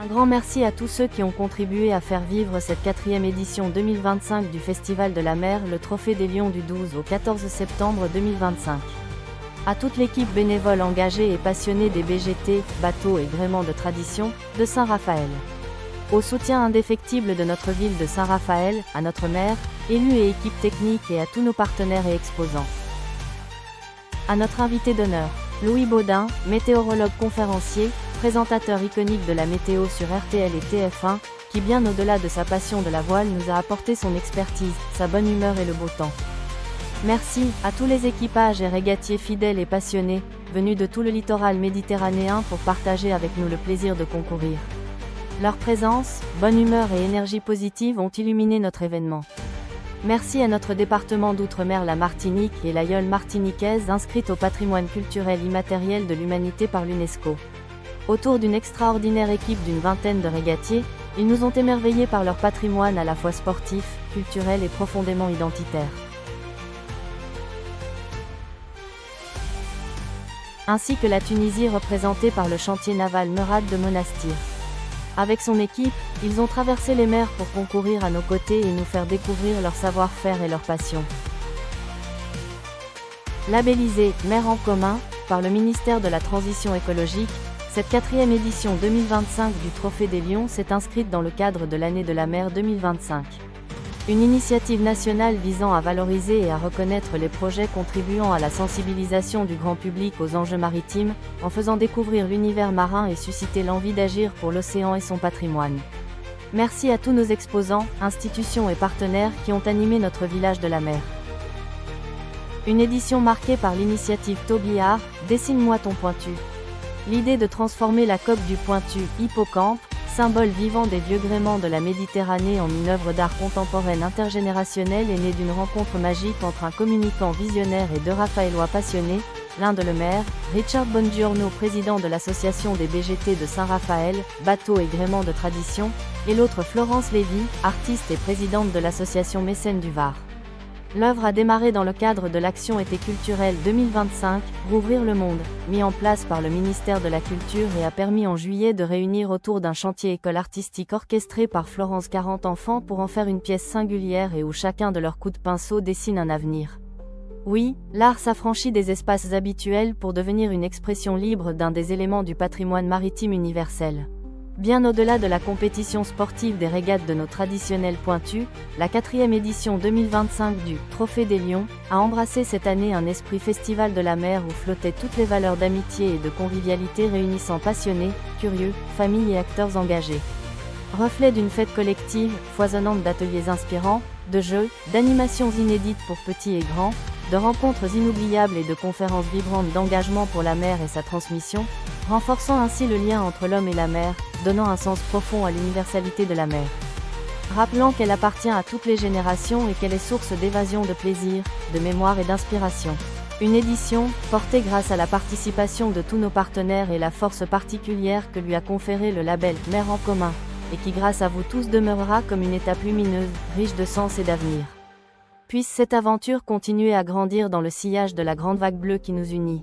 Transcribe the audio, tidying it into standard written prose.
Un grand merci à tous ceux qui ont contribué à faire vivre cette 4e édition 2025 du Festival de la mer, le Trophée des Lions du 12 au 14 septembre 2025. À toute l'équipe bénévole engagée et passionnée des BGT, bateaux et gréements de tradition, de Saint-Raphaël. Au soutien indéfectible de notre ville de Saint-Raphaël, à notre maire, élus et équipe technique et à tous nos partenaires et exposants. À notre invité d'honneur, Louis Baudin, météorologue conférencier, présentateur iconique de la météo sur RTL et TF1, qui bien au-delà de sa passion de la voile nous a apporté son expertise, sa bonne humeur et le beau temps. Merci à tous les équipages et régatiers fidèles et passionnés, venus de tout le littoral méditerranéen pour partager avec nous le plaisir de concourir. Leur présence, bonne humeur et énergie positive ont illuminé notre événement. Merci à notre département d'outre-mer la Martinique et l'aïeule martiniquaise inscrite au patrimoine culturel immatériel de l'humanité par l'UNESCO. Autour d'une extraordinaire équipe d'une vingtaine de régatiers, ils nous ont émerveillés par leur patrimoine à la fois sportif, culturel et profondément identitaire. Ainsi que la Tunisie représentée par le chantier naval Meurad de Monastir. Avec son équipe, ils ont traversé les mers pour concourir à nos côtés et nous faire découvrir leur savoir-faire et leur passion. Labellisée « Mer en commun » par le ministère de la Transition écologique, cette 4e édition 2025 du Trophée des Lions s'est inscrite dans le cadre de l'année de la mer 2025. Une initiative nationale visant à valoriser et à reconnaître les projets contribuant à la sensibilisation du grand public aux enjeux maritimes, en faisant découvrir l'univers marin et susciter l'envie d'agir pour l'océan et son patrimoine. Merci à tous nos exposants, institutions et partenaires qui ont animé notre village de la mer. Une édition marquée par l'initiative Tobillard, Dessine-moi ton pointu. L'idée de transformer la coque du pointu, hippocampe, symbole vivant des vieux gréements de la Méditerranée en une œuvre d'art contemporaine intergénérationnelle est née d'une rencontre magique entre un communicant visionnaire et deux Raphaélois passionnés, l'un de le maire, Richard Bongiorno, président de l'association des BGT de Saint-Raphaël, bateaux et gréements de tradition, et l'autre Florence Lévy, artiste et présidente de l'association Mécènes du Var. L'œuvre a démarré dans le cadre de l'Action Été culturelle 2025, Rouvrir le monde, mis en place par le ministère de la Culture et a permis en juillet de réunir autour d'un chantier école artistique orchestré par Florence 40 enfants pour en faire une pièce singulière et où chacun de leurs coups de pinceau dessine un avenir. Oui, l'art s'affranchit des espaces habituels pour devenir une expression libre d'un des éléments du patrimoine maritime universel. Bien au-delà de la compétition sportive des régates de nos traditionnels pointus, la 4e édition 2025 du Trophée des Lions a embrassé cette année un esprit festival de la mer où flottaient toutes les valeurs d'amitié et de convivialité réunissant passionnés, curieux, familles et acteurs engagés. Reflet d'une fête collective, foisonnante d'ateliers inspirants, de jeux, d'animations inédites pour petits et grands, de rencontres inoubliables et de conférences vibrantes d'engagement pour la mer et sa transmission, renforçant ainsi le lien entre l'homme et la mer, donnant un sens profond à l'universalité de la mer. Rappelant qu'elle appartient à toutes les générations et qu'elle est source d'évasion, de plaisir, de mémoire et d'inspiration. Une édition, portée grâce à la participation de tous nos partenaires et la force particulière que lui a conféré le label « Mer en commun », et qui grâce à vous tous demeurera comme une étape lumineuse, riche de sens et d'avenir. Puisse cette aventure continuer à grandir dans le sillage de la grande vague bleue qui nous unit.